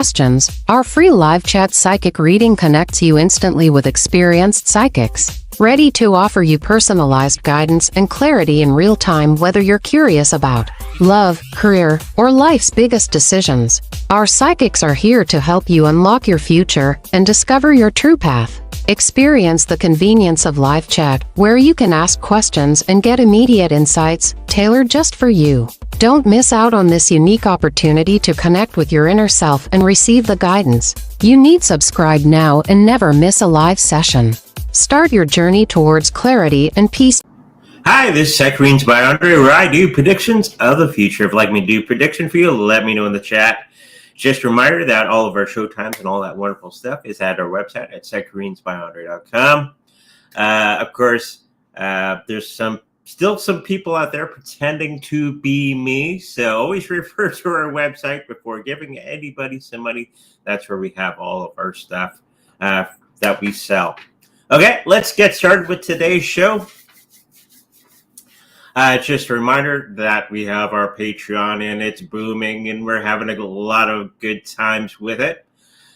questions, our free live chat psychic reading connects you instantly with experienced psychics, ready to offer you personalized guidance and clarity in real time, whether you're curious about love, career, or life's biggest decisions. Our psychics are here to help you unlock your future and discover your true path. Experience the convenience of live chat, where you can ask questions and get immediate insights tailored just for you. Don't miss out on this unique opportunity to connect with your inner self and receive the guidance you need. Subscribe now and never miss a live session. Start your journey towards clarity and peace. Hi, this is Secreens by Andre, where I do predictions of the future. If you'd like me to do a prediction for you, let me know in the chat. Just a reminder that all of our show times and all that wonderful stuff is at our website at secreensbyandre.com. Of course, there's still some people out there pretending to be me, so always refer to our website before giving anybody some money. That's where we have all of our stuff that we sell. Okay, let's get started with today's show. Just a reminder that we have our Patreon and it's booming and we're having a lot of good times with it.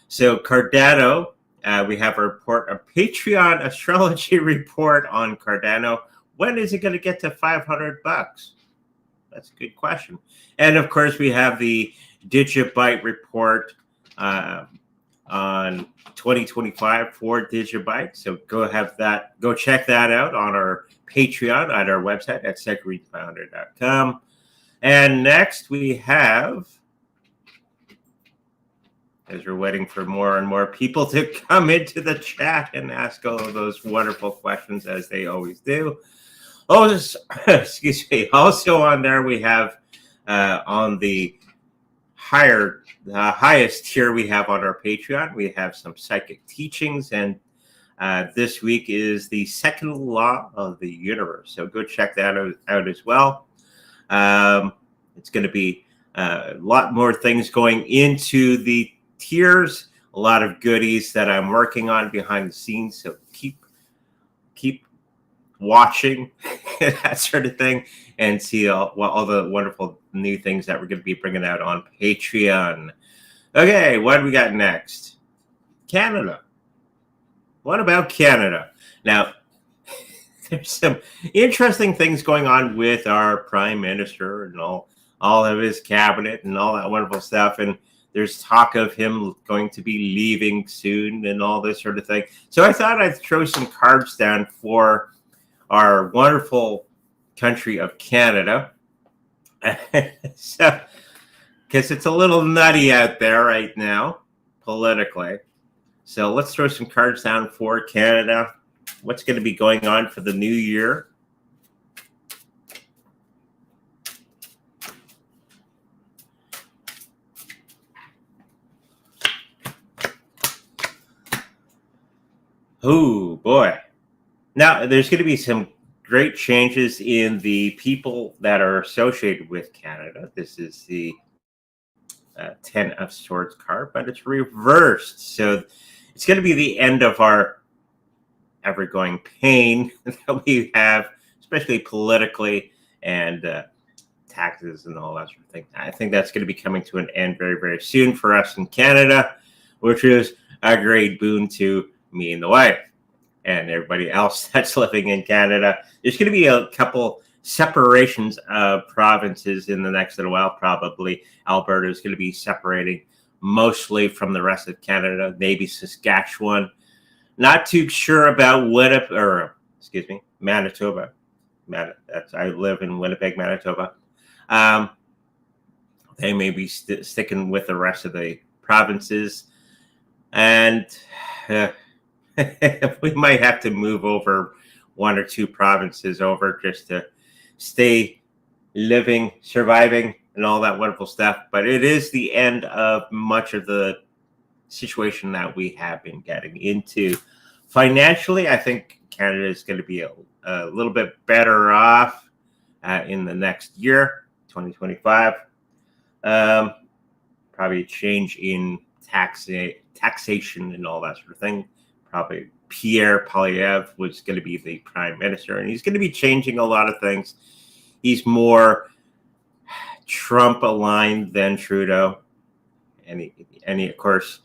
So Cardano, we have a Patreon astrology report on Cardano. When is it going to get to $500? That's a good question. And of course, we have the Digibyte report on 2025 for Digibyte. So go check that out on our Patreon at our website at secreetsbyandre.com. And next we have, as we're waiting for more and more people to come into the chat and ask all of those wonderful questions as they always do. Oh, excuse me. Also on there we have on the highest tier we have on our Patreon, we have some psychic teachings, and this week is the second law of the universe. So go check that out as well. It's going to be a lot more things going into the tiers, a lot of goodies that I'm working on behind the scenes. So keep watching that sort of thing and see all the wonderful new things that we're going to be bringing out on Patreon. Okay, what do we got next? Canada. What about Canada? Now, there's some interesting things going on with our prime minister and all of his cabinet and all that wonderful stuff. And there's talk of him going to be leaving soon and all this sort of thing. So I thought I'd throw some cards down for our wonderful country of Canada. So, because it's a little nutty out there right now, politically. So let's throw some cards down for Canada. What's going to be going on for the new year? Oh, boy. Now, there's going to be some great changes in the people that are associated with Canada. This is the 10 of Swords card, but it's reversed. So it's going to be the end of our ever-going pain that we have, especially politically and taxes and all that sort of thing. I think that's going to be coming to an end very, very soon for us in Canada, which is a great boon to me and the wife and everybody else that's living in Canada. There's going to be a couple separations of provinces in the next little while. Probably Alberta is going to be separating mostly from the rest of Canada, maybe Saskatchewan. Not too sure about Manitoba. I live in Winnipeg, Manitoba. They may be sticking with the rest of the provinces. And we might have to move over one or two provinces over just to stay living, surviving, and all that wonderful stuff. But it is the end of much of the situation that we have been getting into. Financially, I think Canada is going to be a little bit better off in the next year, 2025. Probably a change in taxation and all that sort of thing. Probably Pierre Poilievre was going to be the prime minister, and he's going to be changing a lot of things. He's more Trump aligned than Trudeau, And of course,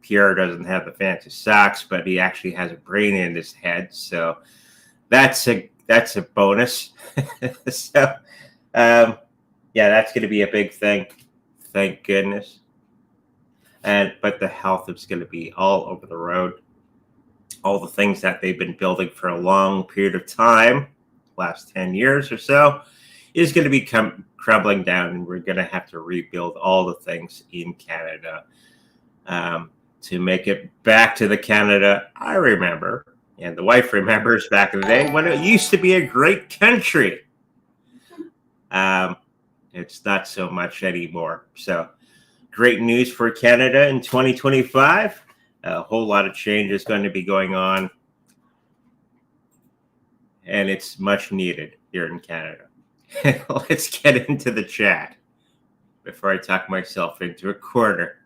Pierre doesn't have the fancy socks, but he actually has a brain in his head. So that's a bonus. So yeah, that's going to be a big thing. Thank goodness. But the health is going to be all over the road. All the things that they've been building for a long period of time, last 10 years or so, is going to be crumbling down, and we're going to have to rebuild all the things in Canada to make it back to the Canada I remember, and the wife remembers back in the day when it used to be a great country. It's not so much anymore. So great news for Canada in 2025. A whole lot of change is going to be going on, and it's much needed here in Canada. Let's get into the chat before I talk myself into a corner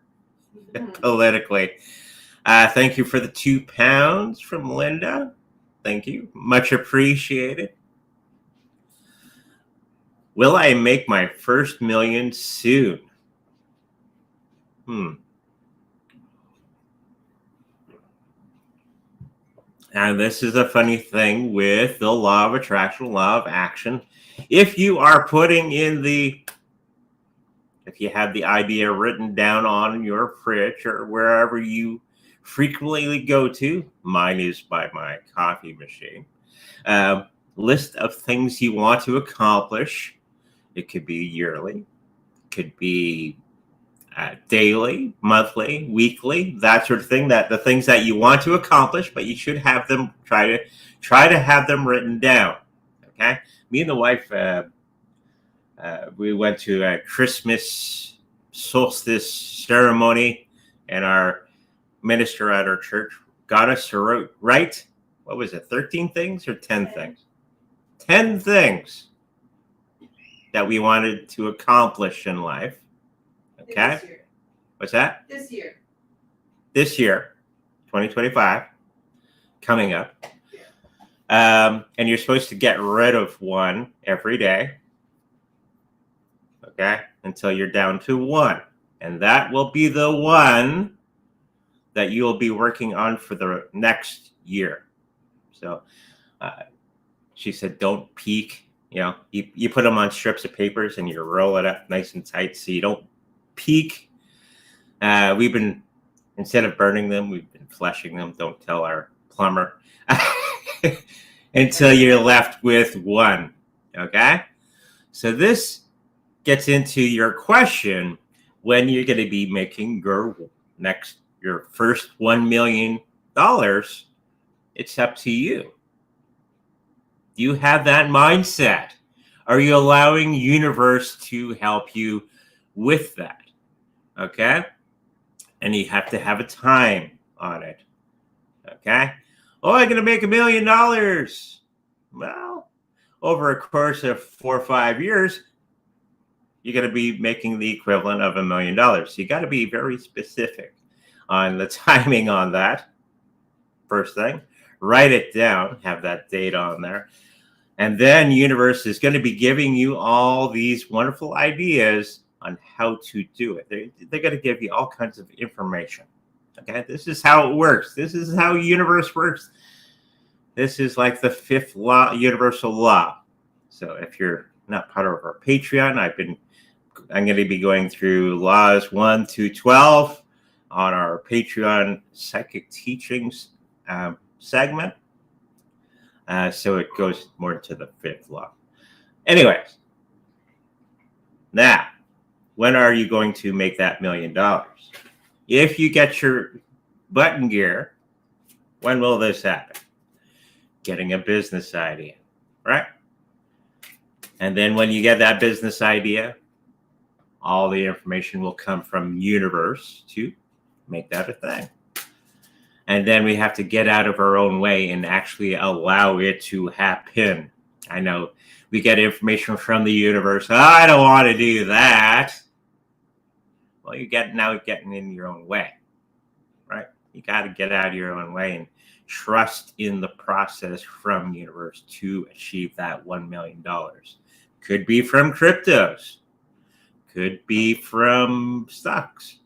politically. Thank you for the £2 from Linda. Thank you. Much appreciated. Will I make my first million soon? And this is a funny thing with the law of attraction, law of action. If you are putting in if you have the idea written down on your fridge or wherever you frequently go to, mine is by my coffee machine, list of things you want to accomplish. It could be yearly, could be daily, monthly, weekly, that sort of thing. That the things that you want to accomplish, but you should have them try to have them written down. Okay, me and the wife, we went to a Christmas solstice ceremony, and our minister at our church got us to write, what was it, 13 things or 10 things? 10 things that we wanted to accomplish in life. Okay. What's that? This year, 2025, coming up. And you're supposed to get rid of one every day. Okay. Until you're down to one. And that will be the one that you will be working on for the next year. So she said, don't peek. You put them on strips of papers and you roll it up nice and tight so you don't peak. We've been, instead of burning them, we've been fleshing them. Don't tell our plumber. Until you're left with one. Okay? So this gets into your question, when you're going to be making your first $1 million. It's up to you. Do you have that mindset? Are you allowing universe to help you with that? Okay? And you have to have a time on it. Okay? Oh, I'm going to make $1 million. Well, over a course of 4 or 5 years, you're going to be making the equivalent of $1 million. You got to be very specific on the timing on that. First thing, write it down, have that date on there. And then universe is going to be giving you all these wonderful ideas on how to do it. They're going to give you all kinds of information. Okay, this is how it works. This is how universe works. This is like the 5th law, universal law. So if you're not part of our Patreon, I'm going to be going through laws 1 to 12 on our Patreon psychic teachings segment. So it goes more into the 5th law. Anyways, now, when are you going to make that $1 million? If you get your button gear, when will this happen? Getting a business idea, right? And then when you get that business idea, all the information will come from universe to make that a thing. And then we have to get out of our own way and actually allow it to happen. I know we get information from the universe. I don't want to do that. Well, you're getting in your own way, right? You got to get out of your own way and trust in the process from universe to achieve that $1 million. Could be from cryptos. Could be from stocks.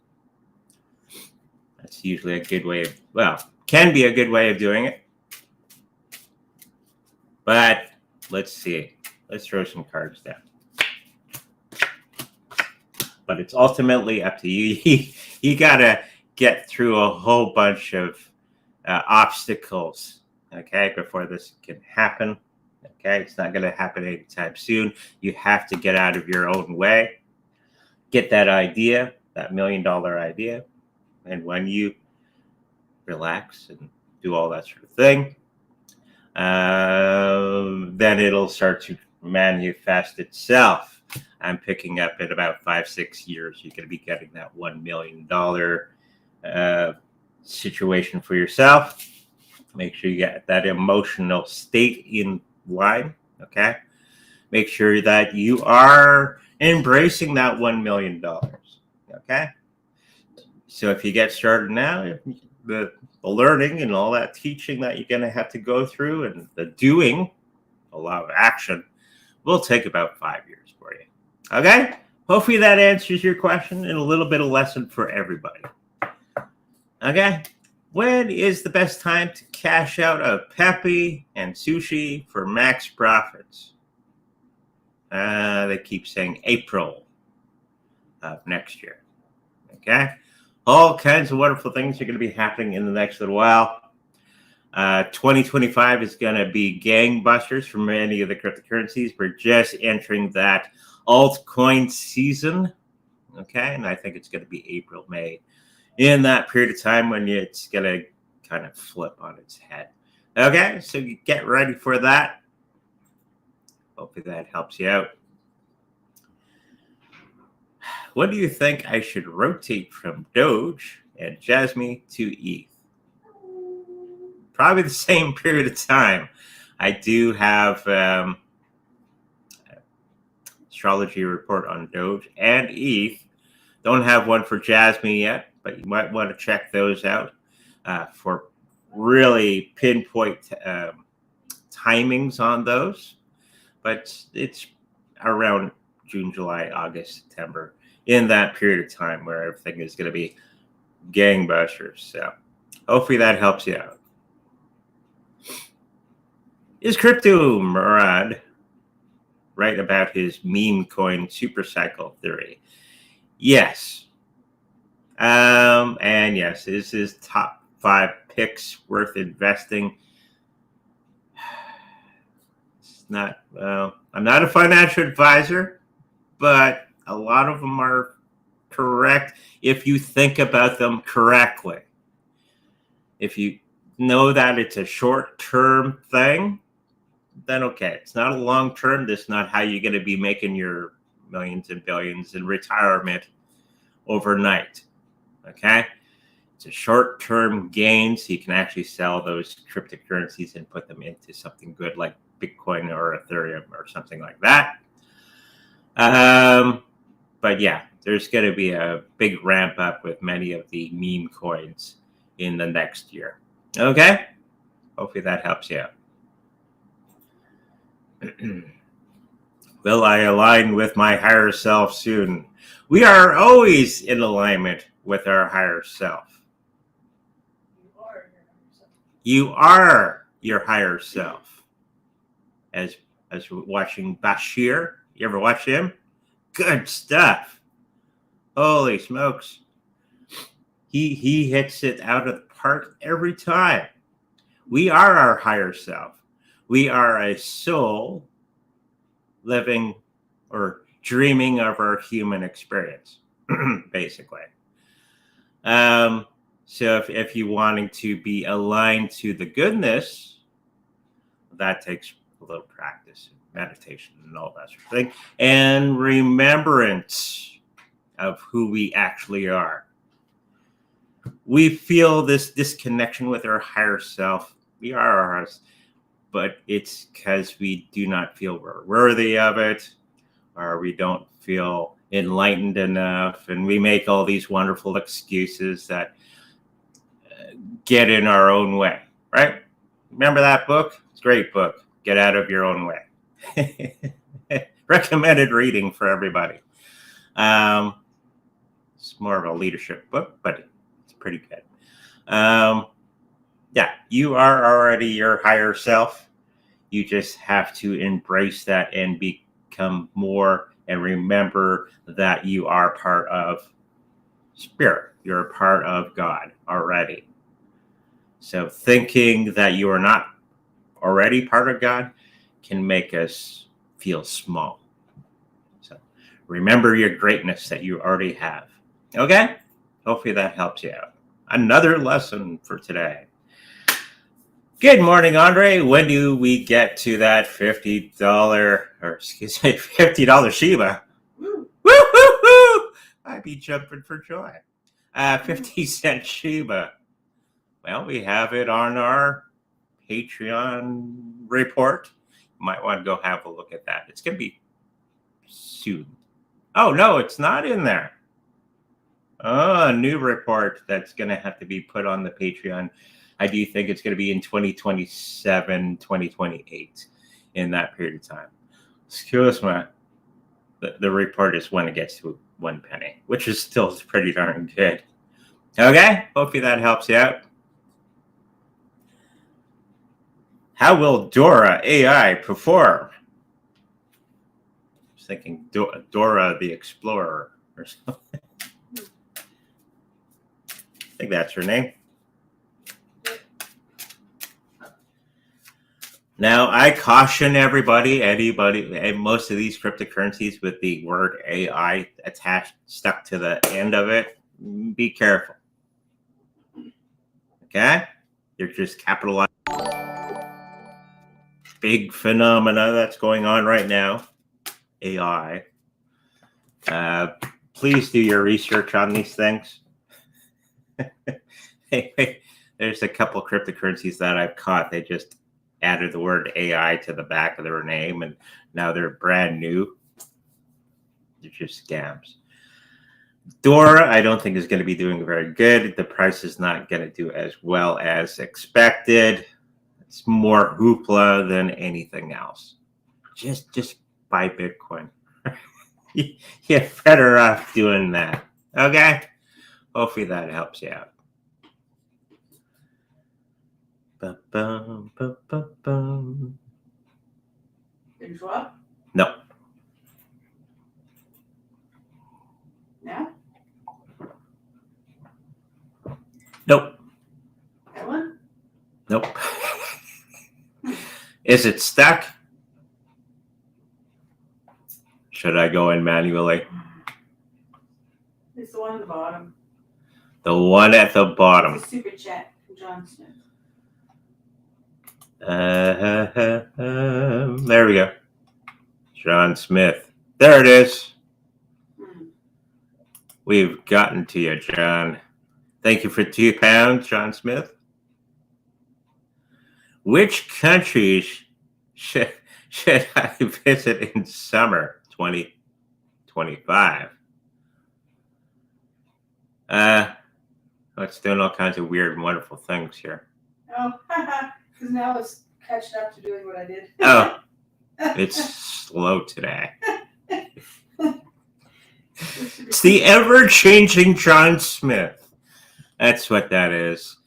That's usually a good way of, well, can be a good way of doing it. But let's see. Let's throw some cards down. But it's ultimately up to you. You got to get through a whole bunch of obstacles, okay, before this can happen. Okay, it's not going to happen anytime soon. You have to get out of your own way. Get that idea, that $1 million idea. And when you relax and do all that sort of thing, then it'll start to manifest itself. I'm picking up in about 5-6 years, you're going to be getting that $1 million situation for yourself. Make sure you get that emotional state in line. Okay. Make sure that you are embracing that $1 million. Okay. So if you get started now, the learning and all that teaching that you're going to have to go through and the doing, a lot of action, will take about 5 years for you. Okay? Hopefully that answers your question and a little bit of lesson for everybody. Okay? When is the best time to cash out of Pepe and Sushi for max profits? They keep saying April of next year. Okay? All kinds of wonderful things are going to be happening in the next little while. 2025 is going to be gangbusters for many of the cryptocurrencies. We're just entering that altcoin season. Okay? And I think it's going to be April, May. In that period of time when it's going to kind of flip on its head. Okay? So you get ready for that. Hopefully that helps you out. What do you think I should rotate from Doge and Jasmine to ETH? Probably the same period of time. I do have astrology report on Doge and ETH. Don't have one for Jasmine yet, but you might want to check those out for really pinpoint timings on those. But it's around June, July, August, September, in that period of time where everything is going to be gangbusters. So hopefully that helps you out. Is Crypto Murad right about his meme coin supercycle theory? Yes. And yes, this is top 5 picks worth investing. It's not, well, I'm not a financial advisor, but a lot of them are correct if you think about them correctly. If you know that it's a short-term thing, then okay. It's not a long-term. This is not how you're going to be making your millions and billions in retirement overnight. Okay? It's a short-term gain, so you can actually sell those cryptocurrencies and put them into something good like Bitcoin or Ethereum or something like that. But yeah, there's going to be a big ramp up with many of the meme coins in the next year. Okay? Hopefully that helps you out. Will I align with my higher self soon? We are always in alignment with our higher self. You are your higher self. As watching Bashir, you ever watch him? Good stuff. Holy smokes. He hits it out of the park every time. We are our higher self. We are a soul living or dreaming of our human experience, basically. So if you're wanting to be aligned to the goodness, that takes a little practice, meditation, and all that sort of thing, and remembrance of who we actually are. We feel this disconnection with our higher self. We are ours, but it's because we do not feel we're worthy of it, or we don't feel enlightened enough, and we make all these wonderful excuses that get in our own way, right? Remember that book? It's a great book. Get Out of Your Own Way. Recommended reading for everybody. It's more of a leadership book, but it's pretty good. Yeah, you are already your higher self. You just have to embrace that and become more and remember that you are part of spirit. You're a part of God already. So thinking that you are not already part of God can make us feel small. So remember your greatness that you already have. Okay? Hopefully that helps you out. Another lesson for today. Good morning, Andre. When do we get to that $50 or excuse me, $50 Shiba? Woo, woo, woo, woo! I'd be jumping for joy. 50-cent Shiba. Well, we have it on our Patreon report. You might want to go have a look at that. It's going to be soon. Oh, no, it's not in there. Oh, a new report that's going to have to be put on the Patreon. I do think it's going to be in 2027, 2028, in that period of time. Excuse me. The report is when it gets to 1 penny, which is still pretty darn good. Okay, hopefully that helps you out. How will Dora AI perform? I was thinking Dora the Explorer or something. I think that's her name. Now, I caution everybody, anybody, most of these cryptocurrencies with the word AI stuck to the end of it, be careful. Okay? You're just capitalizing. Big phenomena that's going on right now, AI. Please do your research on these things. There's a couple cryptocurrencies that I've caught. They just added the word AI to the back of their name, and now they're brand new. They're just scams. Dora, I don't think is going to be doing very good. The price is not going to do as well as expected. It's more hoopla than anything else. Just buy Bitcoin. You're better off doing that. Okay? Hopefully that helps you out. Ba-bum, ba-ba-bum. Did you show up? No. No? Nope. That one? Nope. Is it stuck? Should I go in manually? It's the one at the bottom. The one at the bottom. It's a super chat from John Smith. There we go. John Smith. There it is. We've gotten to you, John. Thank you for £2, John Smith. Which countries should I visit in summer 2025? It's doing all kinds of weird and wonderful things here. Oh, because now it's catching up to doing what I did. Oh, it's slow today. It's the ever-changing John Smith. That's what that is.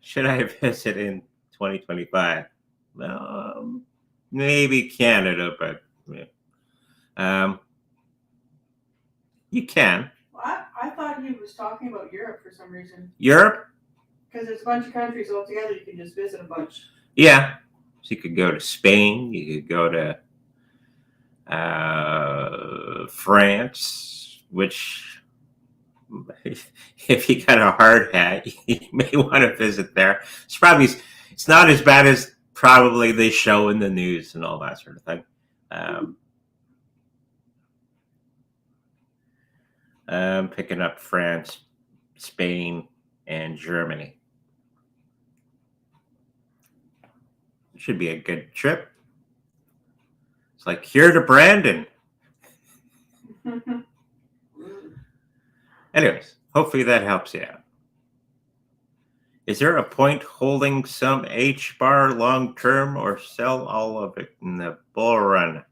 Should I visit in 2025? Maybe Canada, but you can. Well, I thought he was talking about Europe for some reason. Europe? Because there's a bunch of countries all together. You can just visit a bunch. Yeah. So you could go to Spain. You could go to France, which if you got a hard hat, you may want to visit there. It's not as bad as probably they show in the news and all that sort of thing. Picking up France, Spain, and Germany. Should be a good trip. It's like here to Brandon. Anyways, hopefully that helps you out. Is there a point holding some HBAR long term or sell all of it in the bull run?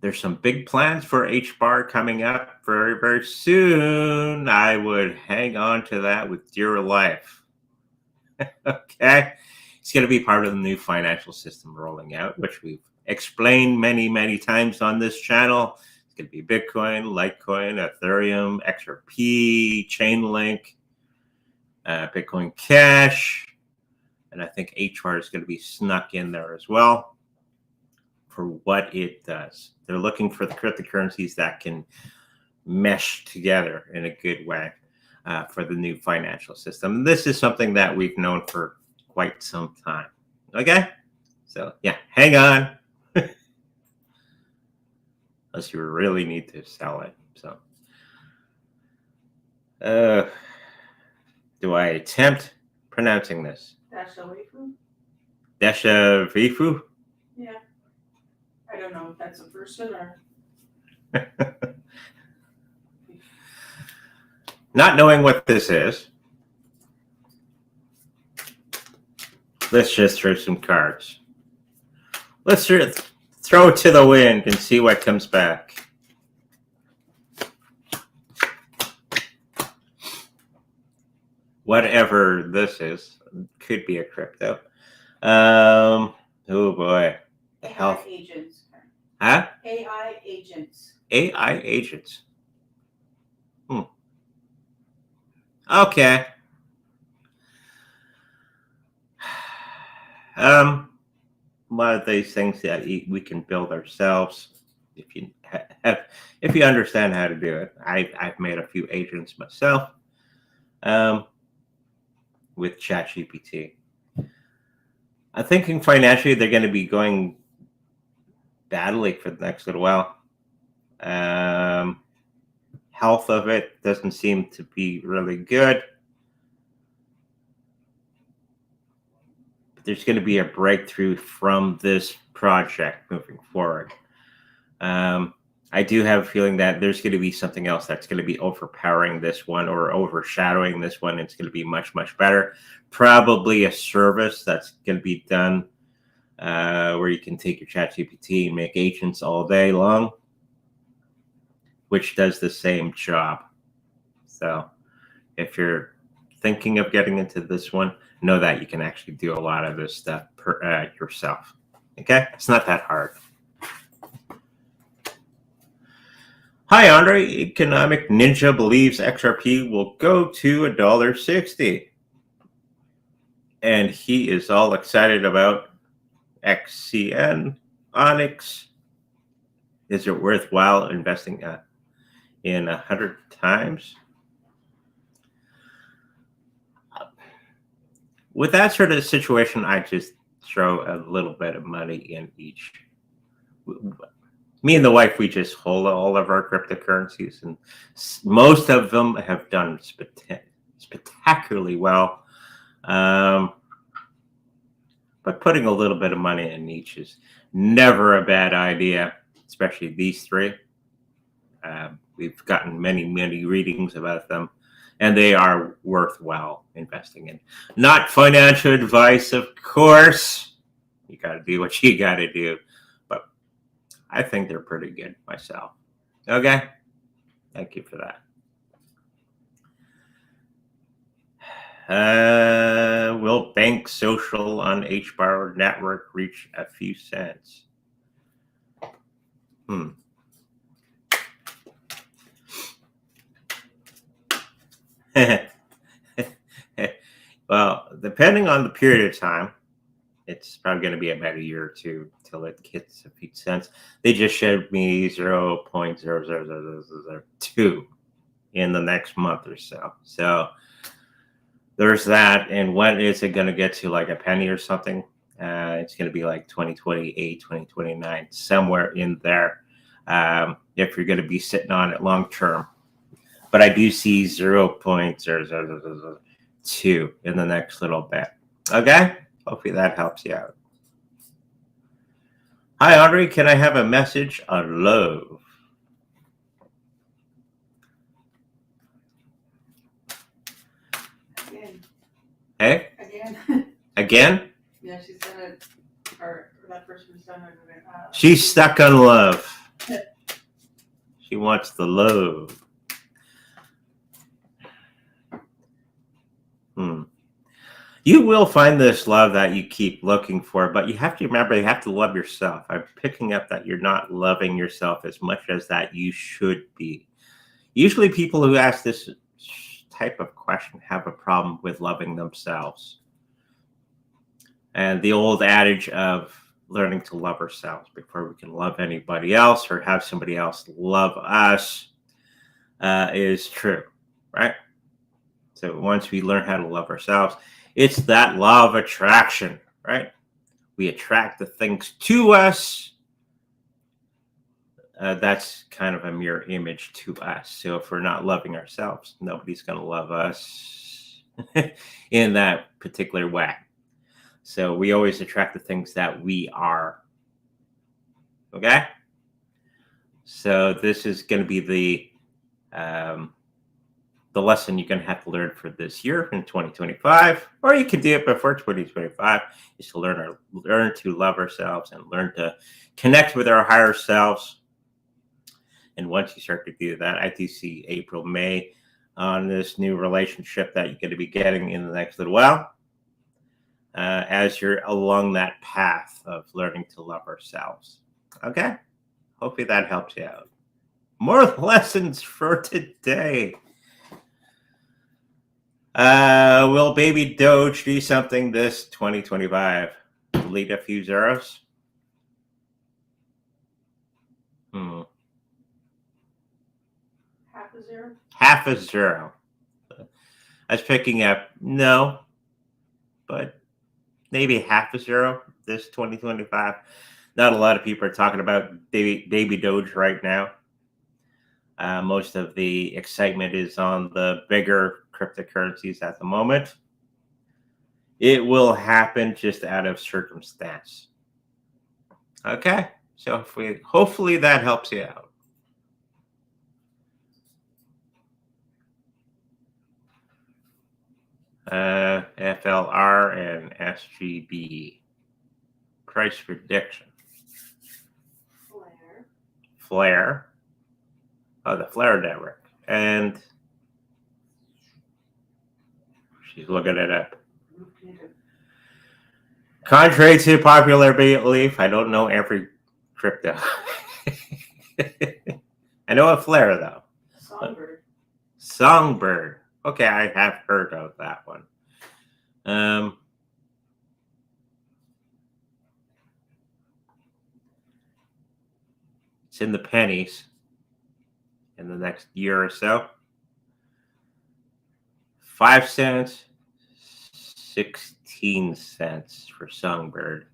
There's some big plans for HBAR coming up very, very soon. I would hang on to that with dear life. Okay. It's going to be part of the new financial system rolling out, which we've explained many, many times on this channel. It's going to be Bitcoin, Litecoin, Ethereum, XRP, Chainlink, Bitcoin Cash, and I think HBAR is going to be snuck in there as well for what it does. They're looking for the cryptocurrencies that can mesh together in a good way for the new financial system. This is something that we've known for quite some time. Okay? So, yeah, hang on. Unless you really need to sell it. So, do I attempt pronouncing this? Desha Vifu? Yeah. I don't know if that's a person or. Not knowing what this is, let's just throw some cards. Let's throw it to the wind and see what comes back. Whatever this is, could be a crypto. Oh boy. AI agents. Huh? AI agents. AI agents. Okay. A lot of these things that we can build ourselves if you understand how to do it. I've made a few agents myself with ChatGPT. I'm thinking financially they're going to be going badly for the next little while. Health of it doesn't seem to be really good. But there's going to be a breakthrough from this project moving forward. I do have a feeling that there's going to be something else that's going to be overpowering this one or overshadowing this one. It's going to be much, much better. Probably a service that's going to be done where you can take your ChatGPT and make agents all day long, which does the same job. So if you're thinking of getting into this one, know that you can actually do a lot of this stuff yourself. Okay? It's not that hard. Hi, Andre. Economic Ninja believes XRP will go to $1.60. And he is all excited about XCN, Onyx. Is it worthwhile investing in 100 times? With that sort of situation, I just throw a little bit of money in each. Me and the wife, we just hold all of our cryptocurrencies, and most of them have done spectacularly well. But putting a little bit of money in each is never a bad idea, especially these three. We've gotten many, many readings about them, and they are worthwhile investing in. Not financial advice, of course. You got to do what you got to do. But I think they're pretty good myself. Okay? Thank you for that. Will Bank Social on HBAR network reach a few cents? Well, depending on the period of time, it's probably going to be about a year or two till it hits a few cents. They just showed me 0.00002 in the next month or so. So there's that. And when is it going to get to like a penny or something? It's going to be like 2028, 2029, somewhere in there. If you're going to be sitting on it long term. But I do see 0.002 in the next little bit. Okay? Hopefully that helps you out. Hi, Audrey. Can I have a message on love? Again. Hey? Again. Again? Yeah, she's done it. Or that person was done it. She's stuck on love. She wants the love. You will find this love that you keep looking for, but you have to remember you have to love yourself. I'm picking up that you're not loving yourself as much as that you should be. Usually people who ask this type of question have a problem with loving themselves. And the old adage of learning to love ourselves before we can love anybody else or have somebody else love us is true, right? So once we learn how to love ourselves, it's that law of attraction, right? We attract the things to us. That's kind of a mirror image to us. So if we're not loving ourselves, nobody's going to love us in that particular way. So we always attract the things that we are. Okay? So this is going to be the lesson you're going to have to learn for this year in 2025, or you can do it before 2025, is to learn to love ourselves and learn to connect with our higher selves. And once you start to do that, I do see April, May on this new relationship that you're going to be getting in the next little while, as you're along that path of learning to love ourselves. Okay? Hopefully that helps you out. More lessons for today. Will baby Doge do something this 2025? Delete a few zeros? Half a zero? Half a zero. I was picking up no, but maybe half a zero this 2025. Not a lot of people are talking about baby Doge right now. Most of the excitement is on the bigger cryptocurrencies at the moment. It will happen just out of circumstance. Okay, so hopefully that helps you out. FLR and SGB price prediction. Flare. Oh, the Flare network. And she's looking it up. Contrary to popular belief, I don't know every crypto. I know a Flare, though. Songbird. Okay, I have heard of that one. It's in the pennies in the next year or so. 5 cents, 16 cents for Songbird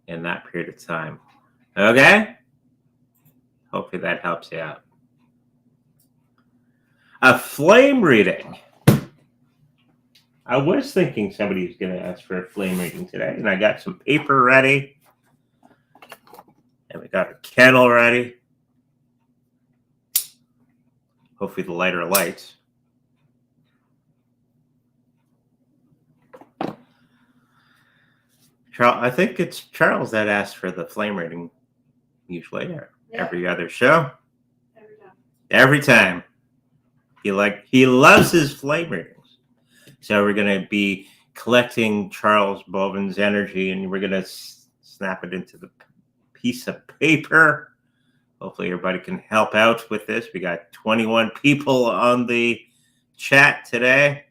in that period of time. Okay? Hopefully that helps you out. A flame reading. I was thinking somebody was going to ask for a flame reading today, and I got some paper ready. And we got a candle ready. Hopefully the lighter lights. I think it's Charles that asked for the flame reading usually, or every other show. Every time. He loves his flame readings. So we're going to be collecting Charles Boven's energy, and we're going to snap it into the piece of paper. Hopefully everybody can help out with this. We got 21 people on the chat today.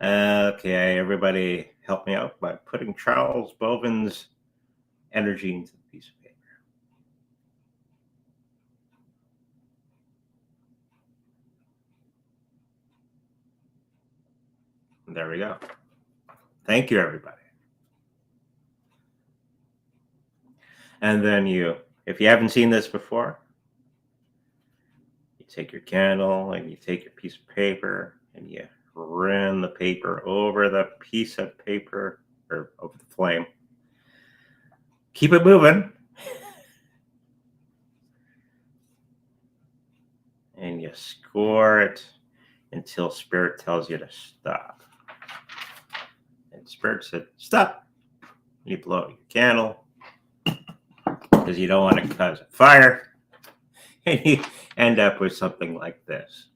Okay, everybody help me out by putting Charles Boven's energy into the piece of paper. There we go. Thank you, everybody. And then if you haven't seen this before, you take your candle and you take your piece of paper and you run the paper over the piece of paper or over the flame. Keep it moving. And you score it until Spirit tells you to stop. And Spirit said, stop. You blow out your candle because you don't want to cause a fire. and you end up with something like this.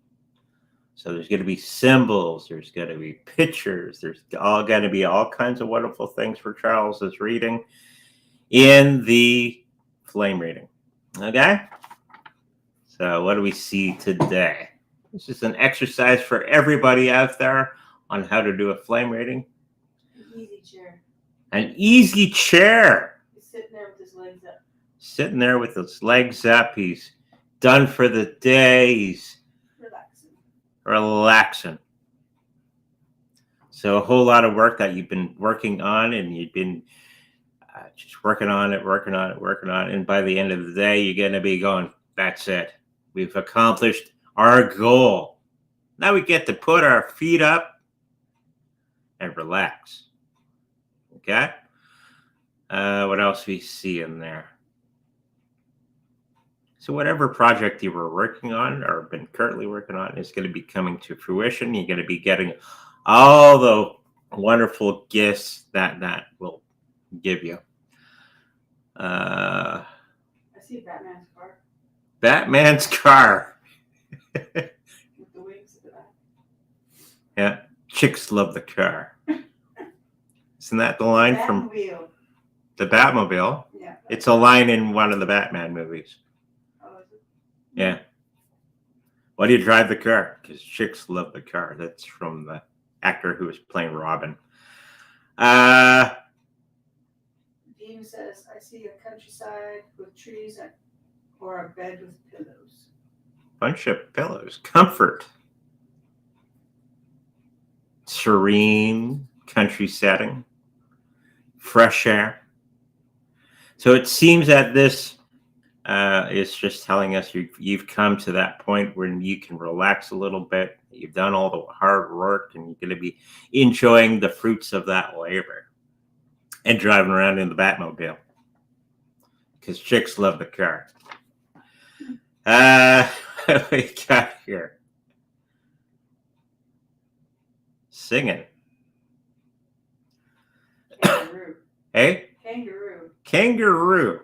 So there's going to be symbols, there's going to be pictures, there's all going to be all kinds of wonderful things for Charles is reading in the flame reading. Okay? So what do we see today? This is an exercise for everybody out there on how to do a flame reading. An easy chair. An easy chair. He's sitting there with his legs up. Sitting there with his legs up. He's done for the day. He's relaxing. So a whole lot of work that you've been working on, and you've been just working on it. And by the end of the day, you're going to be going, that's it. We've accomplished our goal. Now we get to put our feet up and relax. Okay? What else we see in there? So whatever project you were working on or been currently working on is going to be coming to fruition. You're going to be getting all the wonderful gifts that will give you. I see Batman's car. Batman's car. With the wings at the back. Yeah. Chicks love the car. Isn't that the line from the Batmobile? Yeah. It's a line in one of the Batman movies. Yeah. Why do you drive the car? Because chicks love the car. That's from the actor who was playing Robin. Dean says, I see a countryside with trees or a bed with pillows. Bunch of pillows. Comfort. Serene country setting. Fresh air. So it seems that this is just telling us you've come to that point where you can relax a little bit. You've done all the hard work, and you're going to be enjoying the fruits of that labor and driving around in the Batmobile because chicks love the car. What we got here? Singing. Kangaroo. Hey? Kangaroo. Kangaroo.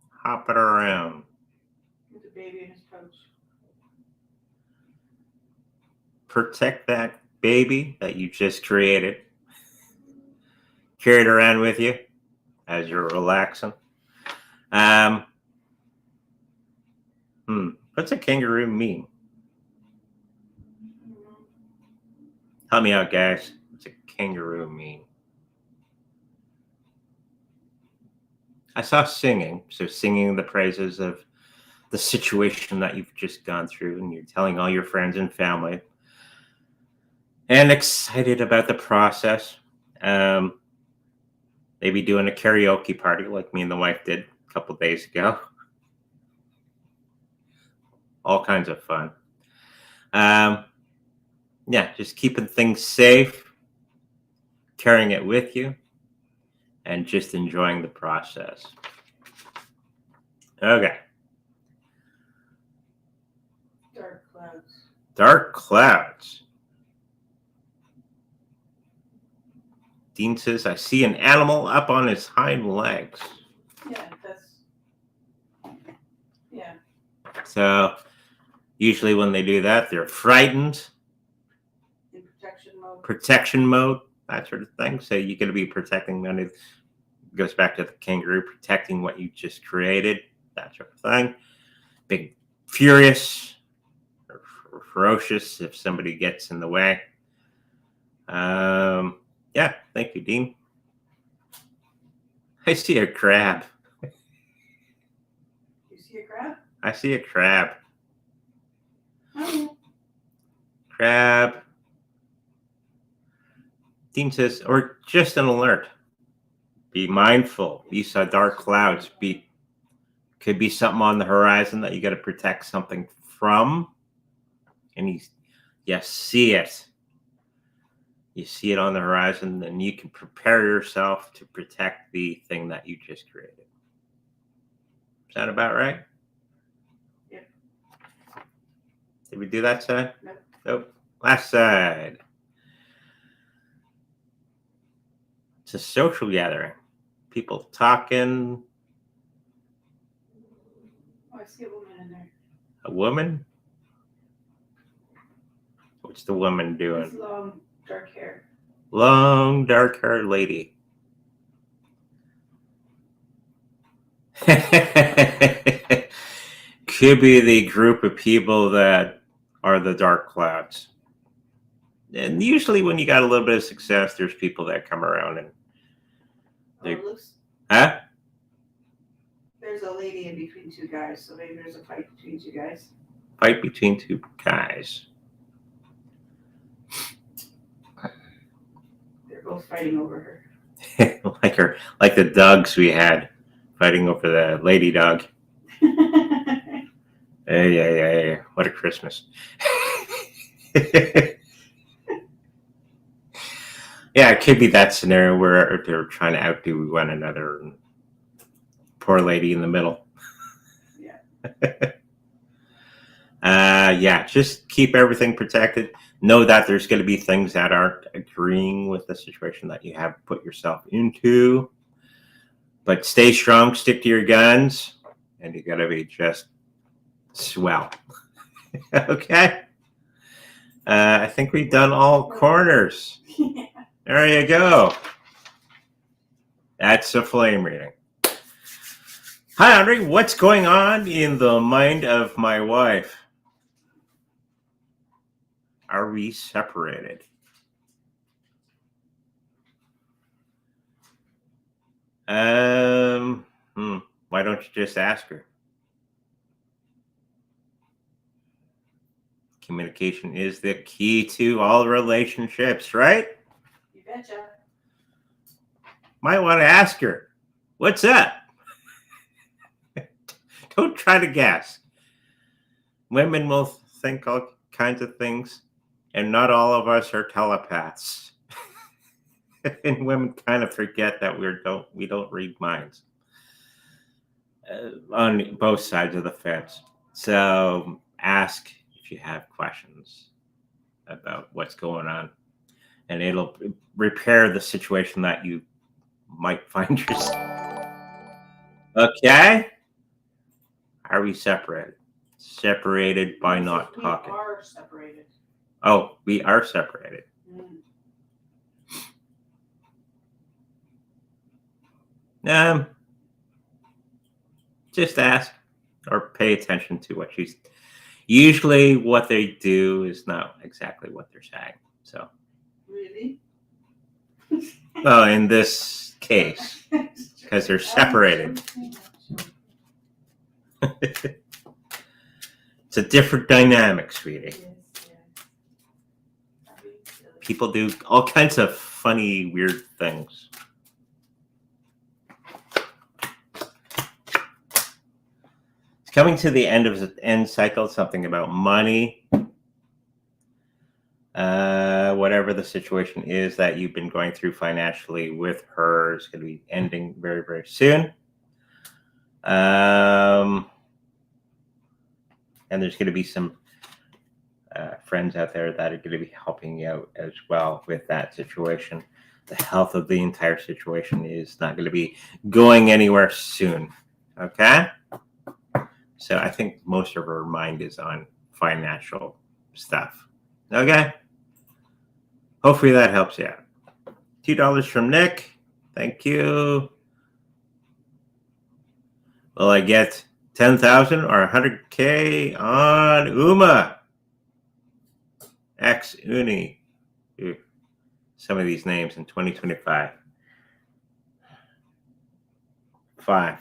Hopping around. With a baby in his pouch. Protect that baby that you just created. Carry it around with you as you're relaxing. What's a kangaroo mean? Help me out, guys. What's a kangaroo mean? I saw singing, so singing the praises of the situation that you've just gone through, and you're telling all your friends and family, and excited about the process. Maybe doing a karaoke party like me and the wife did a couple days ago. All kinds of fun. Yeah, just keeping things safe, carrying it with you, and just enjoying the process. Okay. Dark clouds. Dark clouds. Dean says, I see an animal up on his hind legs. Yeah. So usually when they do that, they're frightened. In protection mode. Protection mode, that sort of thing. So you're going to be protecting them. It goes back to the kangaroo, protecting what you just created, that sort of thing. Big, furious, or ferocious if somebody gets in the way. Yeah, thank you, Dean. I see a crab. You see a crab? I see a crab. Oh. Crab. Dean says, or just an alert. Be mindful. These are dark clouds. Could be something on the horizon that you got to protect something from. And you see it. You see it on the horizon, and you can prepare yourself to protect the thing that you just created. Is that about right? Yep. Did we do that side? Nope. Nope. Last side. It's a social gathering. People talking. see a woman in there. A woman? What's the woman With doing? long, dark hair. Long, dark-haired lady. Could be the group of people that are the dark clouds. And usually when you got a little bit of success, there's people that come around and Loose. huh? There's a lady in between two guys, so maybe there's a fight between two guys. Fight between two guys. They're both fighting over her. like the dogs we had fighting over the lady dog. Hey, what a Christmas. Yeah, it could be that scenario where they're trying to outdo one another. And poor lady in the middle. Yeah. Yeah, just keep everything protected. Know that there's going to be things that aren't agreeing with the situation that you have put yourself into. But stay strong, stick to your guns, and you got to be just swell. Okay? I think we've done all corners. Yeah. There you go. That's a flame reading. Hi, Andre. What's going on in the mind of my wife? Are we separated? Why don't you just ask her? Communication is the key to all relationships, right? You betcha. Might want to ask her, what's up? Don't try to guess. Women will think all kinds of things, and not all of us are telepaths. And women kind of forget that we don't read minds on both sides of the fence. So ask if you have questions about what's going on, and it'll repair the situation that you might find yourself. Okay? Are we separated? Separated by not talking. We are separated. Oh, we are separated. Just ask or pay attention to what she's. Usually, what they do is not exactly what they're saying. So, Really? well, in this case, because they're separated. It's a different dynamic, sweetie. People do all kinds of funny, weird things. It's coming to the end of the end cycle, something about money. Whatever the situation is that you've been going through financially with her is going to be ending very, very soon. And there's going to be some friends out there that are going to be helping you out as well with that situation. The health of the entire situation is not going to be going anywhere soon. Okay? So I think most of her mind is on financial stuff. Okay? Hopefully that helps you out. $2 from Nick. Thank you. Will I get 10,000 or 100K on UMA? X Uni. Some of these names in 2025. 5K.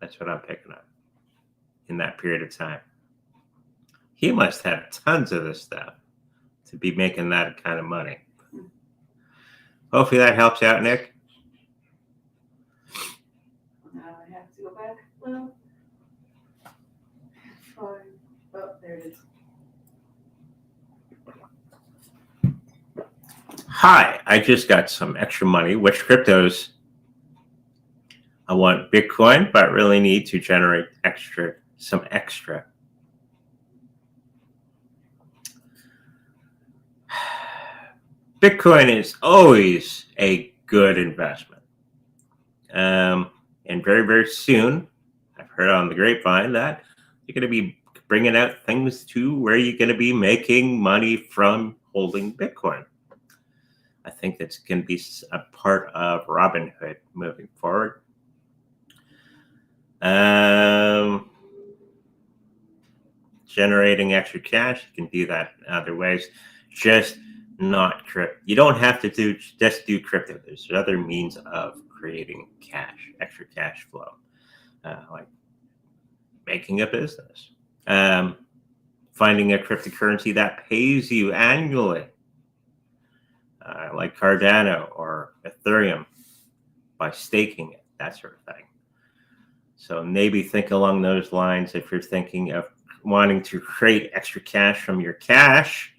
That's what I'm picking up in that period of time. He must have tons of this stuff to be making that kind of money. Hopefully that helps out, Nick. Now I have to go back. Well, fine. Oh, there it is. Hi, I just got some extra money. Which cryptos? I want Bitcoin, but really need to generate some extra. Bitcoin is always a good investment. And very, very soon, I've heard on the grapevine that you're going to be bringing out things to where you're going to be making money from holding Bitcoin. I think that's going to be a part of Robinhood moving forward. Generating extra cash, you can do that in other ways, just not crypto. You don't have to just do crypto. There's other means of creating cash, extra cash flow, like making a business, finding a cryptocurrency that pays you annually, like Cardano or Ethereum, by staking it, that sort of thing. So maybe think along those lines if you're thinking of wanting to create extra cash from your cash.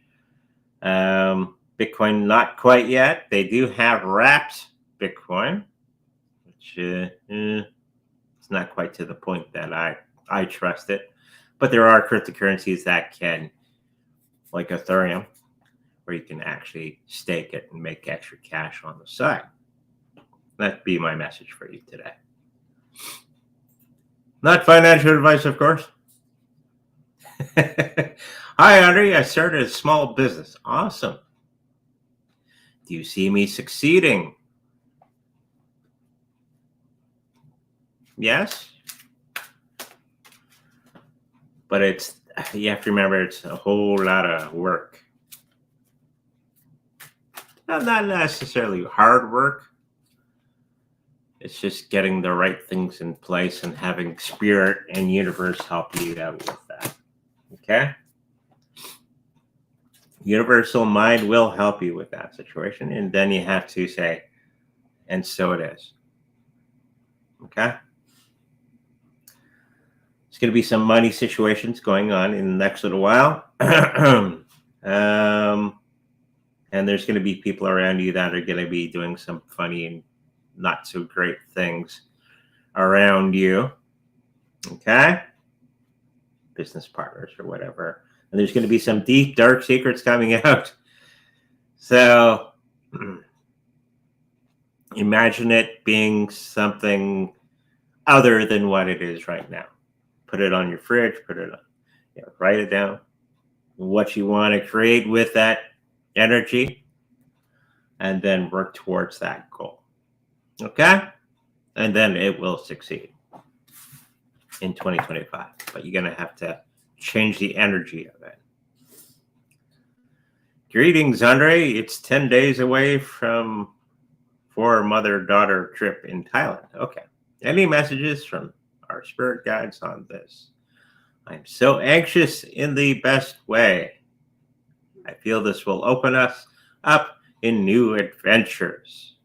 Bitcoin, not quite yet. They do have wrapped Bitcoin, which it's not quite to the point that I trust it. But there are cryptocurrencies that can, like Ethereum, where you can actually stake it and make extra cash on the side. That'd be my message for you today. Not financial advice, of course. Hi, Andre. I started a small business. Awesome. Do you see me succeeding? Yes. But you have to remember, it's a whole lot of work. Not necessarily hard work. It's just getting the right things in place and having spirit and universe help you out with that. Okay? Universal mind will help you with that situation. And then you have to say, and so it is. Okay? There's going to be some money situations going on in the next little while. And there's going to be people around you that are going to be doing some funny and not so great things around you. Okay? Business partners or whatever. And there's going to be some deep, dark secrets coming out. So imagine it being something other than what it is right now. Put it on your fridge, write it down. What you want to create with that energy, and then work towards that goal. Okay? And then it will succeed in 2025. But you're going to have to change the energy of it. Greetings, Andre. It's 10 days away for a mother-daughter trip in Thailand. Okay. Any messages from our spirit guides on this? I'm so anxious in the best way. I feel this will open us up in new adventures.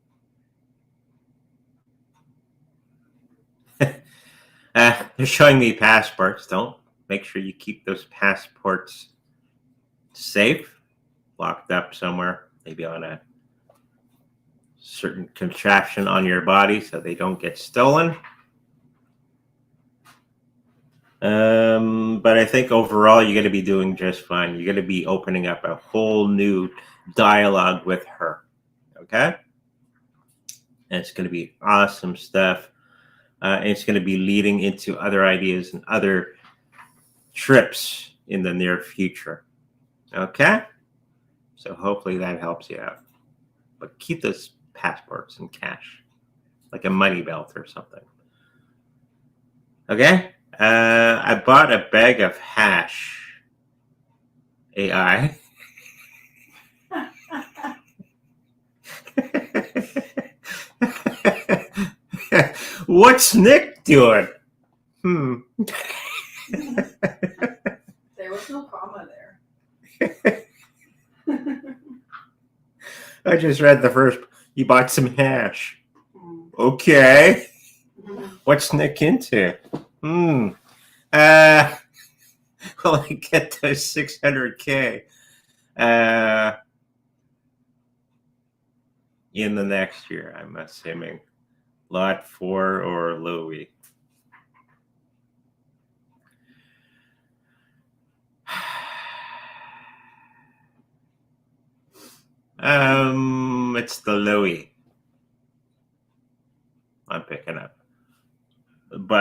They're showing me passports. Don't make sure you keep those passports safe, locked up somewhere, maybe on a certain contraption on your body so they don't get stolen. But I think overall you're going to be doing just fine. You're going to be opening up a whole new dialogue with her. Okay? And it's going to be awesome stuff. And it's going to be leading into other ideas and other trips in the near future. Okay? So hopefully that helps you out. But keep those passports in cash, like a money belt or something. Okay? I bought a bag of hash. AI. What's Nick doing? There was no comma there. I just read the first. You bought some hash. Okay. What's Nick into? Will I get those 600K in the next year, I'm assuming. Lot 4 or Louis. It's the Louis I'm picking up.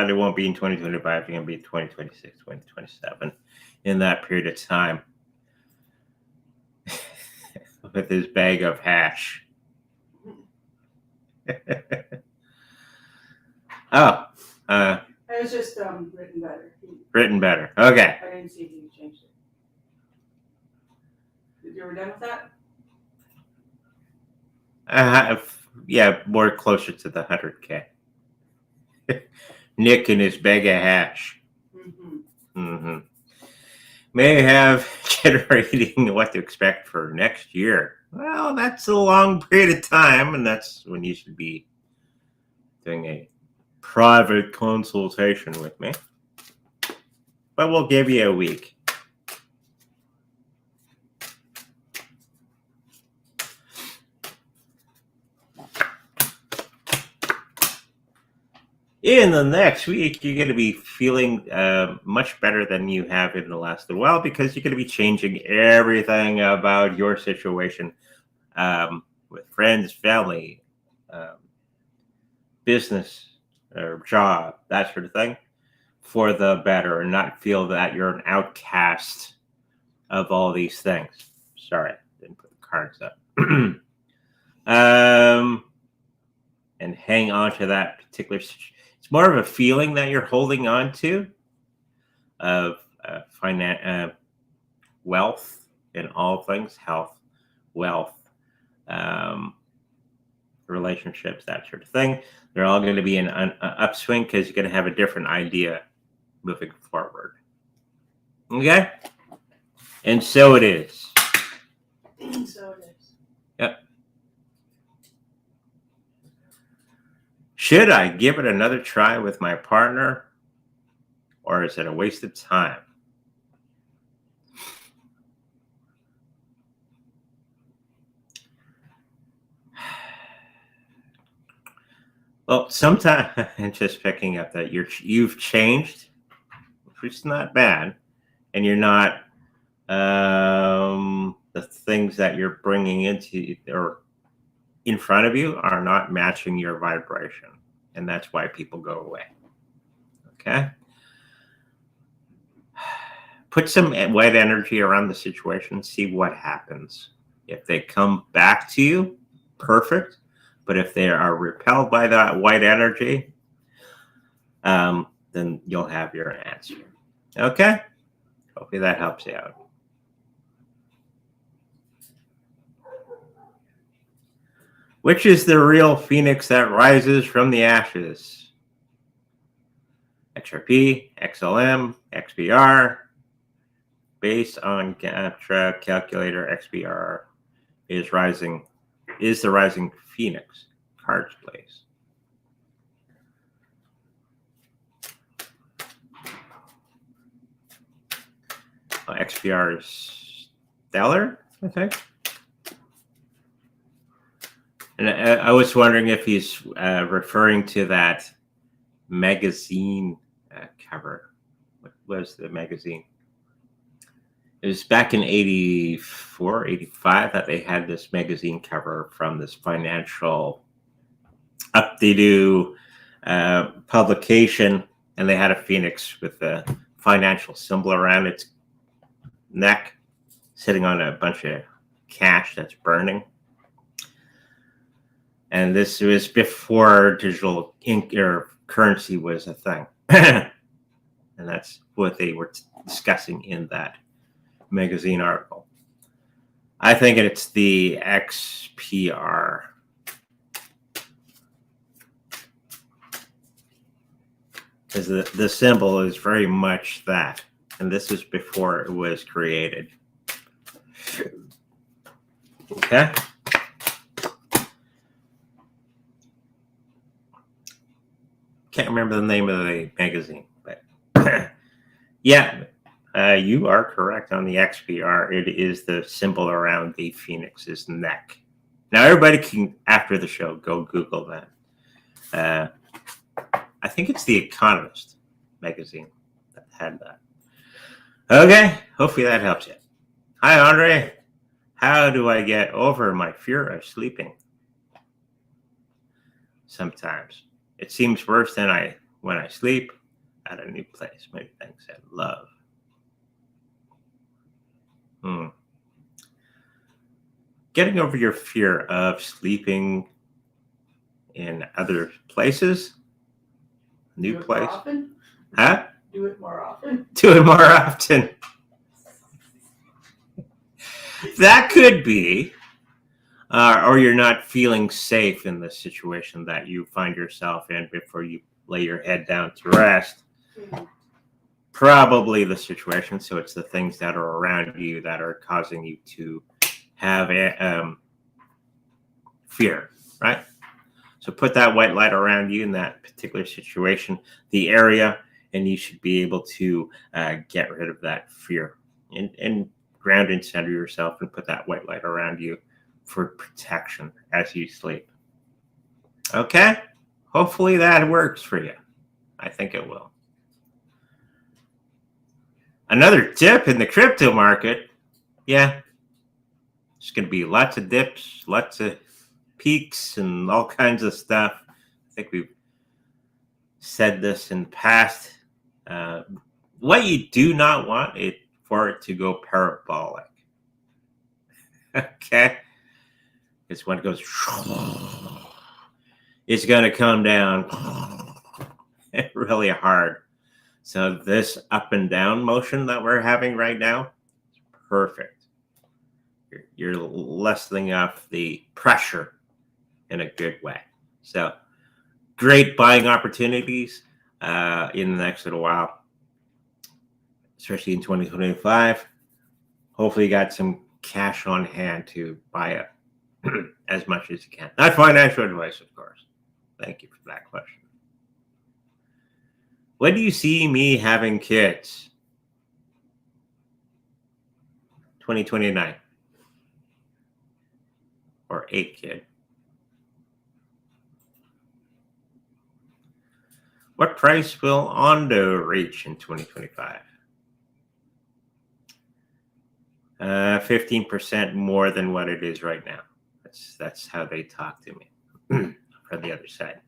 probably won't be in 2025. It's going to be 2026, 2027 in that period of time with his bag of hash. Oh. It was just written better. Written better. Okay. I didn't see he changed it. You were done with that? Yeah, more closer to the 100K. Nick and his bag of hash. May have generating what to expect for next year. Well, that's a long period of time, and that's when you should be doing a private consultation with me. But we'll give you a week. In the next week, you're going to be feeling much better than you have in the last little while, because you're going to be changing everything about your situation with friends, family, business, or job, that sort of thing, for the better, and not feel that you're an outcast of all these things. Sorry, didn't put the cards up. And hang on to that particular situation. It's more of a feeling that you're holding on to of wealth in all things, health, wealth, relationships, that sort of thing. They're all going to be in an upswing, because you're going to have a different idea moving forward. Okay? And so it is. So it is. Yep. Should I give it another try with my partner, or is it a waste of time? Well, sometimes, just picking up that you've changed, which is not bad, and you're not the things that you're bringing into or in front of you are not matching your vibration, and that's why people go away. Okay? Put some white energy around the situation, see what happens. If they come back to you, perfect. But if they are repelled by that white energy, then you'll have your answer. Okay? Hopefully that helps you out. Which is the real phoenix that rises from the ashes? XRP, XLM, XBR. Based on Gatra calculator, XBR is the rising phoenix. Cards, please. XBR is stellar, I think. And I was wondering if he's referring to that magazine cover. What was the magazine? It was back in 84, 85 that they had this magazine cover from this financial up-to-do publication, and they had a phoenix with a financial symbol around its neck, sitting on a bunch of cash that's burning. And this was before digital ink or currency was a thing. And that's what they were discussing in that magazine article. I think it's the XPR. Because the symbol is very much that. And this is before it was created. Okay? Can't remember the name of the magazine, but yeah, you are correct on the XBR. It is the symbol around the phoenix's neck. Now, everybody can, after the show, go Google that. I think it's The Economist magazine that had that. Okay, hopefully that helps you. Hi, Andre. How do I get over my fear of sleeping? Sometimes. It seems worse than I when I sleep at a new place. Many thanks and love. Getting over your fear of sleeping in other places. New place. Often? Huh? Do it more often. Do it more often. That could be. Or you're not feeling safe in the situation that you find yourself in before you lay your head down to rest. Probably the situation. So it's the things that are around you that are causing you to have a fear, right? So put that white light around you in that particular situation, the area, and you should be able to get rid of that fear and ground and center yourself and put that white light around you for protection as you sleep. Okay? Hopefully that works for you. I think it will. Another dip in the crypto market. Yeah. There's going to be lots of dips, lots of peaks, and all kinds of stuff. I think we've said this in the past. What you do not want is for it to go parabolic. Okay? Because when it goes, it's going to come down really hard. So this up and down motion that we're having right now is perfect. You're lessening off the pressure in a good way. So great buying opportunities in the next little while, especially in 2025. Hopefully you got some cash on hand to buy it as much as you can. Not financial advice, of course. Thank you for that question. When do you see me having kids? 2029. Or 8 kid. What price will Ondo reach in 2025? 15% more than what it is right now. That's how they talk to me from the other side.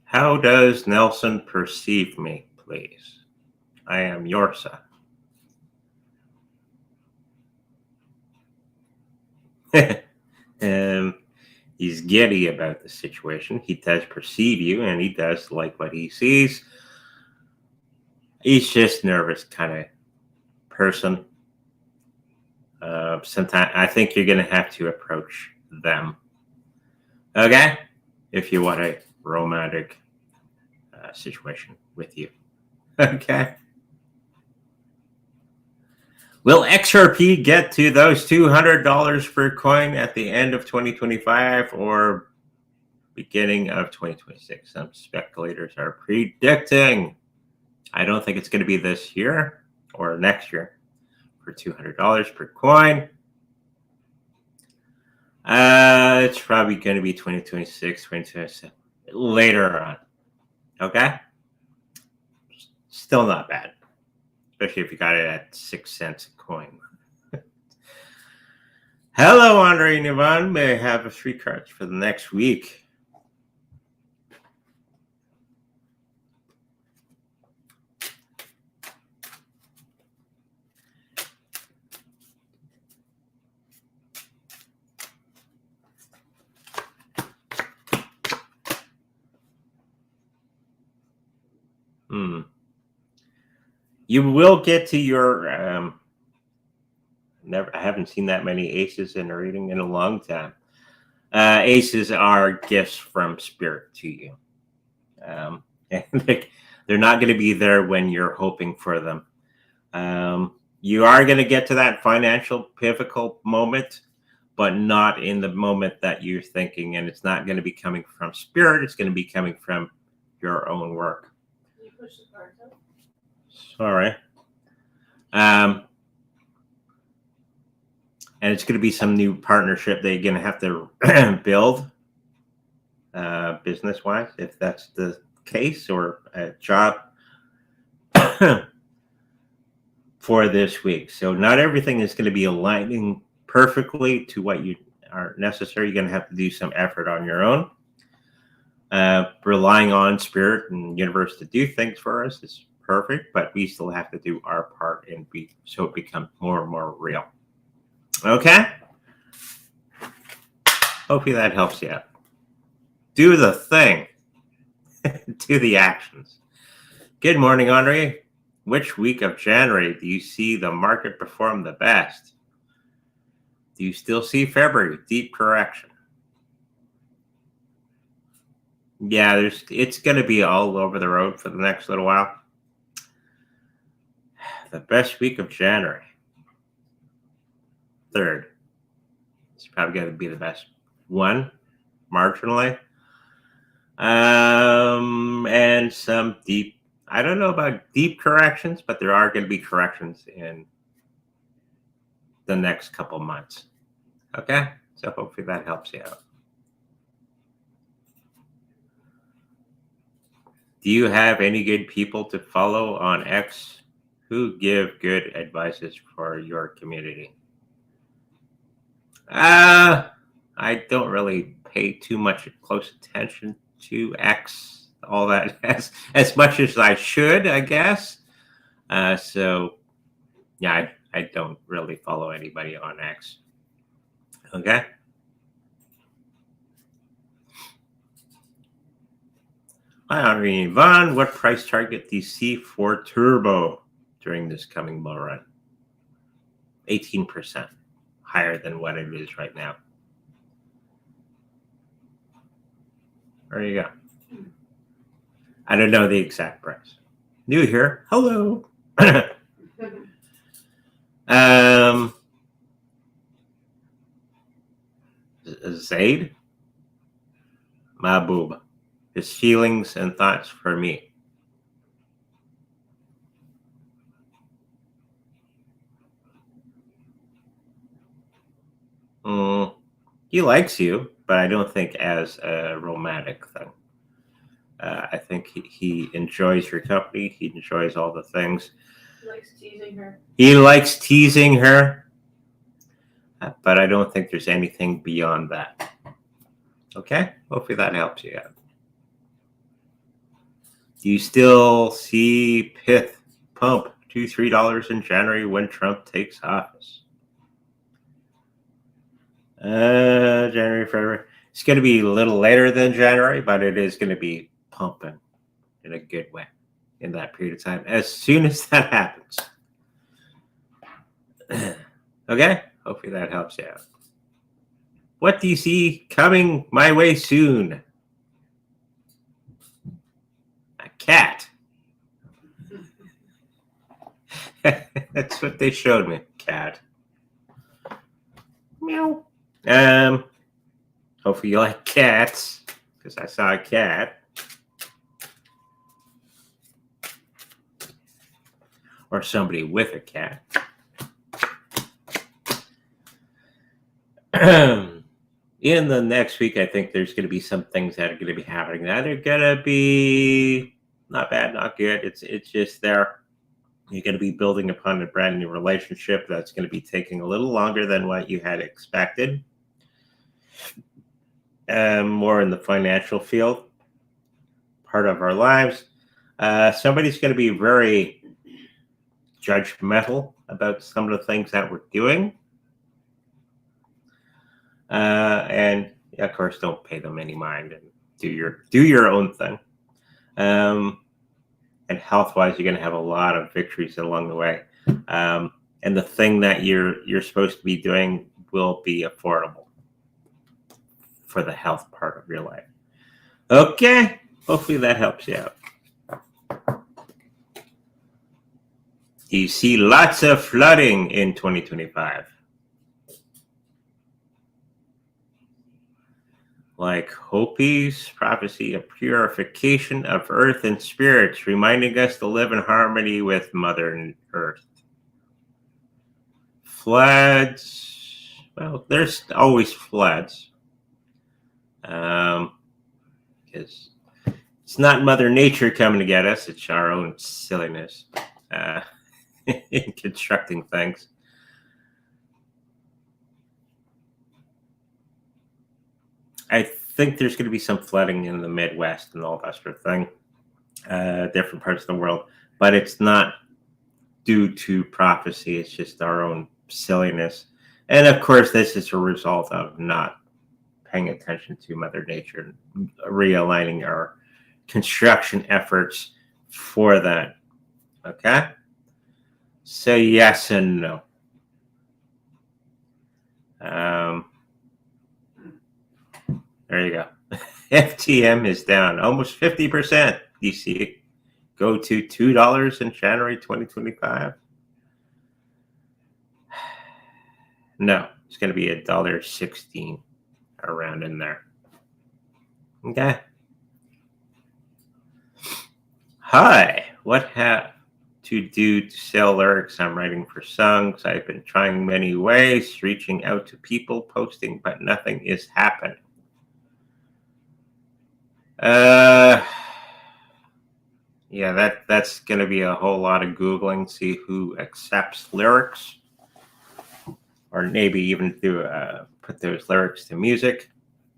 How does Nelson perceive me, please? I am your son. He's giddy about the situation. He does perceive you, and he does like what he sees. He's just nervous kind of person. Sometimes I think you're going to have to approach them. Okay? If you want a romantic situation with you. Okay? Will XRP get to those $200 per coin at the end of 2025 or beginning of 2026? Some speculators are predicting. I don't think it's going to be this year or next year for $200 per coin. It's probably going to be 2026, 2027, later on. Okay? Still not bad. Especially if you got it at 6 cents a coin. Hello, Andre and Yvonne. May I have a 3 cards for the next week? You will get to your I haven't seen that many aces in a reading in a long time. Aces are gifts from spirit to you. And they're not going to be there when you're hoping for them. You are going to get to that financial pivotal moment, but not in the moment that you're thinking. And it's not going to be coming from spirit. It's going to be coming from your own work. Can you push the cards up? Sorry. And it's going to be some new partnership that you're going to have to build. business-wise, if that's the case, or a job for this week. So not everything is going to be aligning perfectly to what you are necessary. You're going to have to do some effort on your own. Relying on spirit and universe to do things for us is perfect, but we still have to do our part and so it becomes more and more real. Okay? Hopefully that helps you out. Do the thing. Do the actions. Good morning, Andre. Which week of January do you see the market perform the best? Do you still see February? Deep correction. Yeah, it's going to be all over the road for the next little while. The best week of January. 3rd. It's probably going to be the best one, marginally. And some deep, I don't know about deep corrections, but there are going to be corrections in the next couple months. Okay? So hopefully that helps you out. Do you have any good people to follow on X who give good advices for your community? I don't really pay too much close attention to X, all that as much as I should, I guess. So yeah, I don't really follow anybody on X. Okay. Hi, Henri and Yvonne. What price target do you see for Turbo during this coming bull run? 18% higher than what it is right now. There you go. I don't know the exact price. New here. Hello. Zaid Mahbub. His feelings and thoughts for me. He likes you, but I don't think as a romantic thing. I think he enjoys your company. He enjoys all the things. He likes teasing her. He likes teasing her, but I don't think there's anything beyond that. Okay? Hopefully that helps you out. Do you still see Pith pump $2-3 in January when Trump takes office? January, February. It's going to be a little later than January, but it is going to be pumping in a good way in that period of time. As soon as that happens. Okay? Hopefully that helps you out. What do you see coming my way soon? A cat. That's what they showed me. Cat. Meow. Hopefully you like cats, because I saw a cat. Or somebody with a cat. In the next week, I think there's going to be some things that are going to be happening that are going to be not bad, not good. It's just there. You're going to be building upon a brand new relationship that's going to be taking a little longer than what you had expected. More in the financial field, part of our lives. Somebody's going to be very judgmental about some of the things that we're doing. And of course, don't pay them any mind and do your own thing. And health-wise, you're going to have a lot of victories along the way. And the thing that you're supposed to be doing will be affordable for the health part of your life. Okay, hopefully that helps you out. Do you see lots of flooding in 2025? Like Hopi's prophecy, a purification of earth and spirits, reminding us to live in harmony with Mother Earth. Floods, well, there's always floods. because it's not Mother Nature coming to get us. It's our own silliness in constructing things. I think there's going to be some flooding in the Midwest and all that sort of thing, different parts of the world, but it's not due to prophecy. It's just our own silliness. And of course, this is a result of not paying attention to Mother Nature and realigning our construction efforts for that. Okay? So yes and no. There you go. FTM is down almost 50%. You see it go to $2 in January 2025. No, it's going to be $1.16 around in there. Okay. Hi, what have to do to sell lyrics I'm writing for songs? I've been trying many ways, reaching out to people, posting, but nothing is happening. Yeah, that's going to be a whole lot of Googling, see who accepts lyrics, or maybe even put those lyrics to music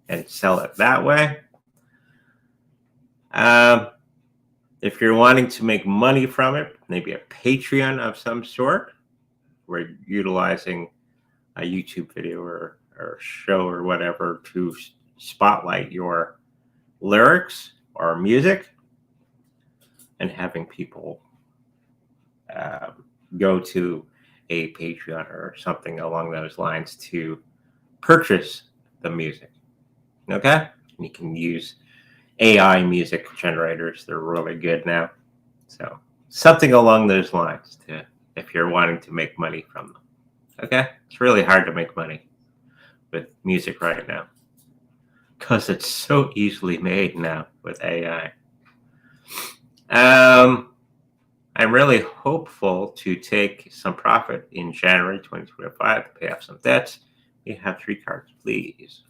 and sell it that way. If you're wanting to make money from it, maybe a Patreon of some sort, where you're utilizing a YouTube video or show or whatever to spotlight your lyrics or music, and having people go to a Patreon or something along those lines to purchase the music. Okay? And you can use AI music generators. They're really good now. So something along those lines if you're wanting to make money from them. Okay? It's really hard to make money with music right now because it's so easily made now with AI. I'm really hopeful to take some profit in January 2025 to pay off some debts. We have 3 cards, please.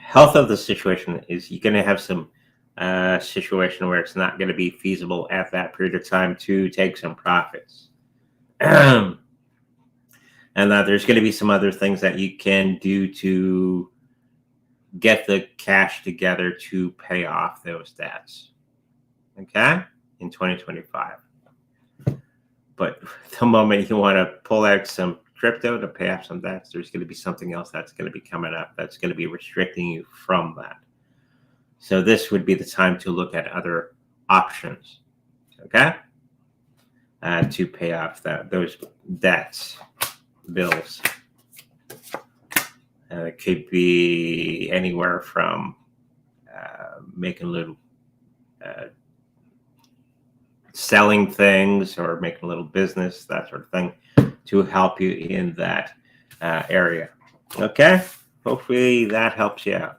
Health of the situation is you're going to have some situation where it's not going to be feasible at that period of time to take some profits. And that there's going to be some other things that you can do to get the cash together to pay off those debts. Okay? In 2025. But the moment you want to pull out some crypto to pay off some debts, there's going to be something else that's going to be coming up that's going to be restricting you from that. So this would be the time to look at other options, okay, to pay off those debts, bills. It could be anywhere from making a little, selling things or making a little business, that sort of thing, to help you in that area. Okay? Hopefully that helps you out.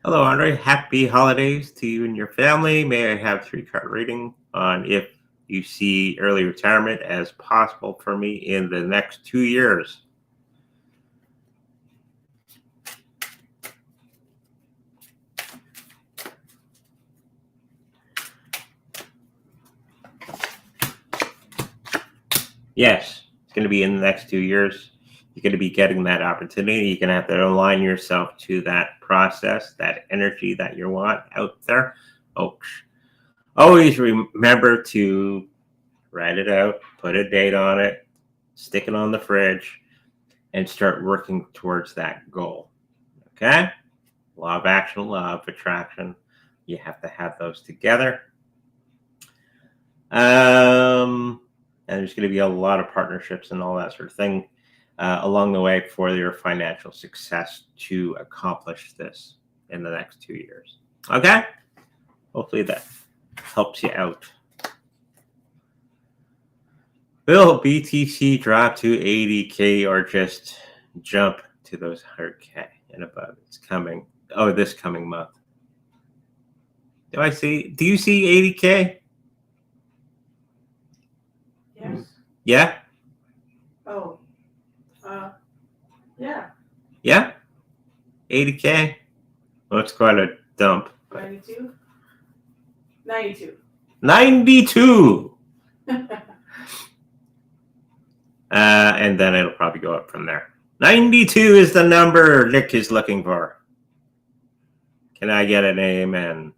Hello, Andre. Happy holidays to you and your family. May I have 3-card rating on if you see early retirement as possible for me in the next 2 years? Yes, it's going to be in the next 2 years. You're going to be getting that opportunity. You're going to have to align yourself to that process, that energy that you want out there. Oh, always remember to write it out, put a date on it, stick it on the fridge, and start working towards that goal. Okay? Law of action, law of attraction. You have to have those together. And there's going to be a lot of partnerships and all that sort of thing along the way for your financial success to accomplish this in the next 2 years. Okay? Hopefully that helps you out. Will BTC drop to 80K or just jump to those 100K and above? It's coming. this coming month. Do you see 80K? Yes. Yeah? Oh. Yeah. Yeah? 80K? Well, it's quite a dump. 92? 92. 92! And then it'll probably go up from there. 92 is the number Nick is looking for. Can I get an amen?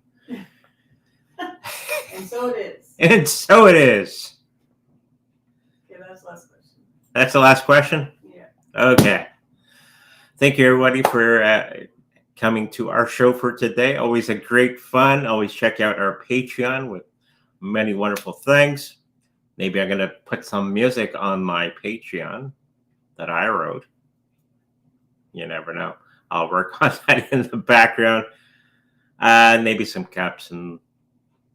And so it is. And so it is. Okay, that's the last question. That's the last question? Yeah. Okay. Thank you, everybody, for coming to our show for today. Always a great fun. Always check out our Patreon with many wonderful things. Maybe I'm going to put some music on my Patreon that I wrote. You never know. I'll work on that in the background. Maybe some cups and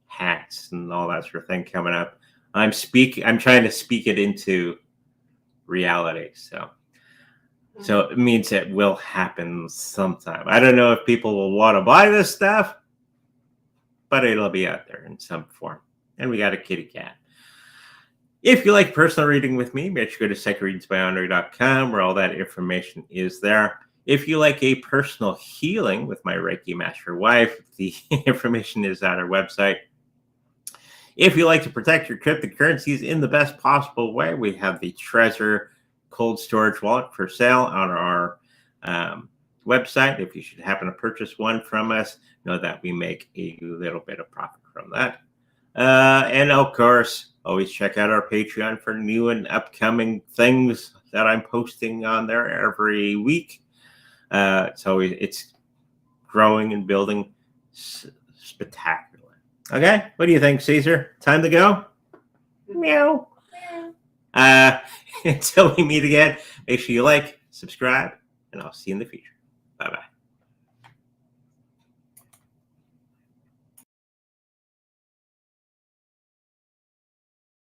hats and all that sort of thing coming up. I'm trying to speak it into reality. So it means it will happen sometime. I don't know if people will want to buy this stuff, but it'll be out there in some form. And we got a kitty cat. If you like personal reading with me, make sure to go to psychicreadingsbyandre.com where all that information is there. If you like a personal healing with my Reiki Master wife, the information is at our website. If you like to protect your cryptocurrencies in the best possible way, we have the Trezor cold storage wallet for sale on our website. If you should happen to purchase one from us, know that we make a little bit of profit from that. And of course, always check out our Patreon for new and upcoming things that I'm posting on there every week. It's growing and building spectacularly. Okay, what do you think, Caesar? Time to go? Meow. Until we meet again, make sure you like, subscribe, and I'll see you in the future. Bye-bye.